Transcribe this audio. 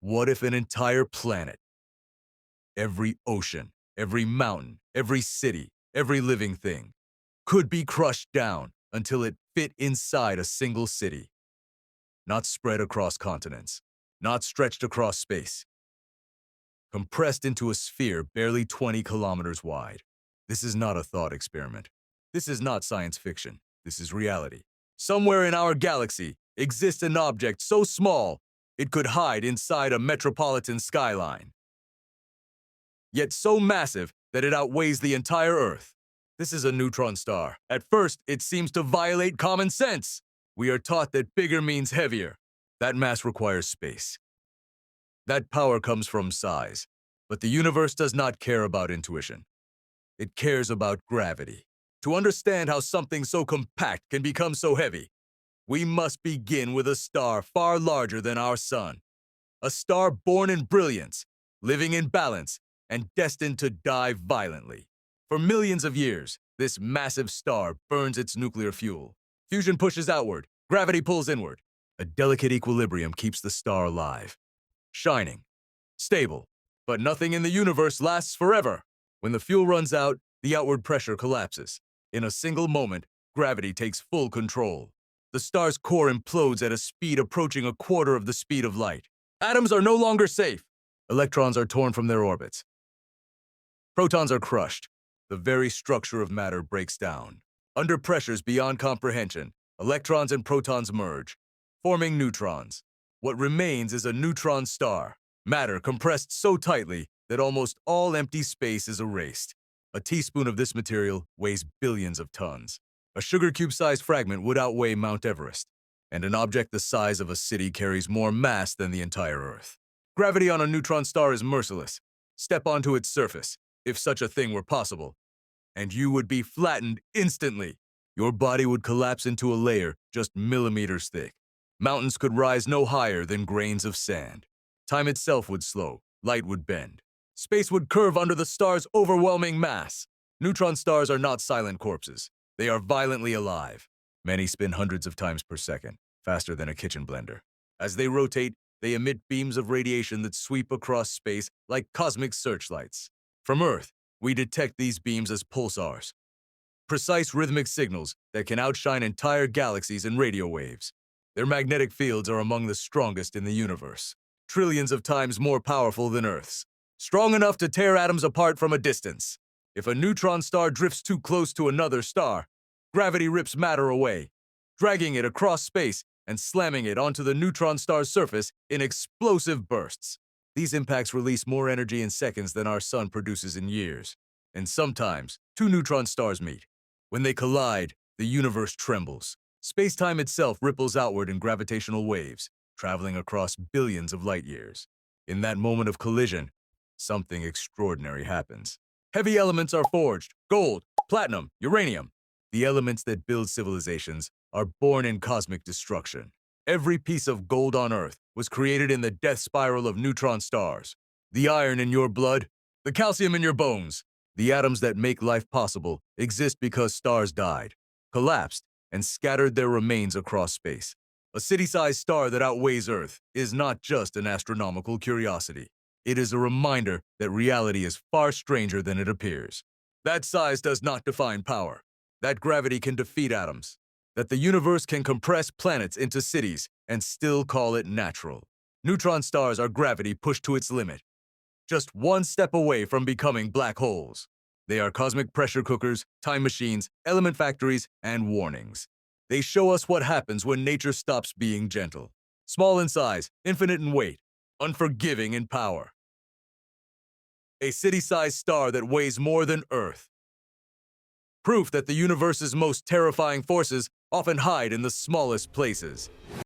What if an entire planet, every ocean, every mountain, every city, every living thing, could be crushed down until it fit inside a single city, not spread across continents, not stretched across space, compressed into a sphere barely 20 kilometers wide? This is not a thought experiment. This is not science fiction. This is reality. Somewhere in our galaxy exists an object so small it could hide inside a metropolitan skyline, yet so massive that it outweighs the entire Earth. This is a neutron star. At first, it seems to violate common sense. We are taught that bigger means heavier. That mass requires space. That power comes from size. But the universe does not care about intuition. It cares about gravity. To understand how something so compact can become so heavy, we must begin with a star far larger than our sun. A star born in brilliance, living in balance, and destined to die violently. For millions of years, this massive star burns its nuclear fuel. Fusion pushes outward, gravity pulls inward. A delicate equilibrium keeps the star alive, shining, stable. But nothing in the universe lasts forever. When the fuel runs out, the outward pressure collapses. In a single moment, gravity takes full control. The star's core implodes at a speed approaching a quarter of the speed of light. Atoms are no longer safe. Electrons are torn from their orbits. Protons are crushed. The very structure of matter breaks down. Under pressures beyond comprehension, electrons and protons merge, forming neutrons. What remains is a neutron star, matter compressed so tightly that almost all empty space is erased. A teaspoon of this material weighs billions of tons. A sugar cube-sized fragment would outweigh Mount Everest, and an object the size of a city carries more mass than the entire Earth. Gravity on a neutron star is merciless. Step onto its surface, if such a thing were possible, and you would be flattened instantly. Your body would collapse into a layer just millimeters thick. Mountains could rise no higher than grains of sand. Time itself would slow, light would bend. Space would curve under the star's overwhelming mass. Neutron stars are not silent corpses. They are violently alive. Many spin hundreds of times per second, faster than a kitchen blender. As they rotate, they emit beams of radiation that sweep across space like cosmic searchlights. From Earth, we detect these beams as pulsars, precise rhythmic signals that can outshine entire galaxies in radio waves. Their magnetic fields are among the strongest in the universe, trillions of times more powerful than Earth's, strong enough to tear atoms apart from a distance. If a neutron star drifts too close to another star, gravity rips matter away, dragging it across space and slamming it onto the neutron star's surface in explosive bursts. These impacts release more energy in seconds than our sun produces in years. And sometimes, two neutron stars meet. When they collide, the universe trembles. Space-time itself ripples outward in gravitational waves, traveling across billions of light years. In that moment of collision, something extraordinary happens. Heavy elements are forged: gold, platinum, uranium. The elements that build civilizations are born in cosmic destruction. Every piece of gold on Earth was created in the death spiral of neutron stars. The iron in your blood, the calcium in your bones, the atoms that make life possible exist because stars died, collapsed, and scattered their remains across space. A city-sized star that outweighs Earth is not just an astronomical curiosity. It is a reminder that reality is far stranger than it appears. That size does not define power. That gravity can defeat atoms. That the universe can compress planets into cities and still call it natural. Neutron stars are gravity pushed to its limit, just one step away from becoming black holes. They are cosmic pressure cookers, time machines, element factories, and warnings. They show us what happens when nature stops being gentle. Small in size, infinite in weight, unforgiving in power. A city-sized star that weighs more than Earth. Proof that the universe's most terrifying forces often hide in the smallest places.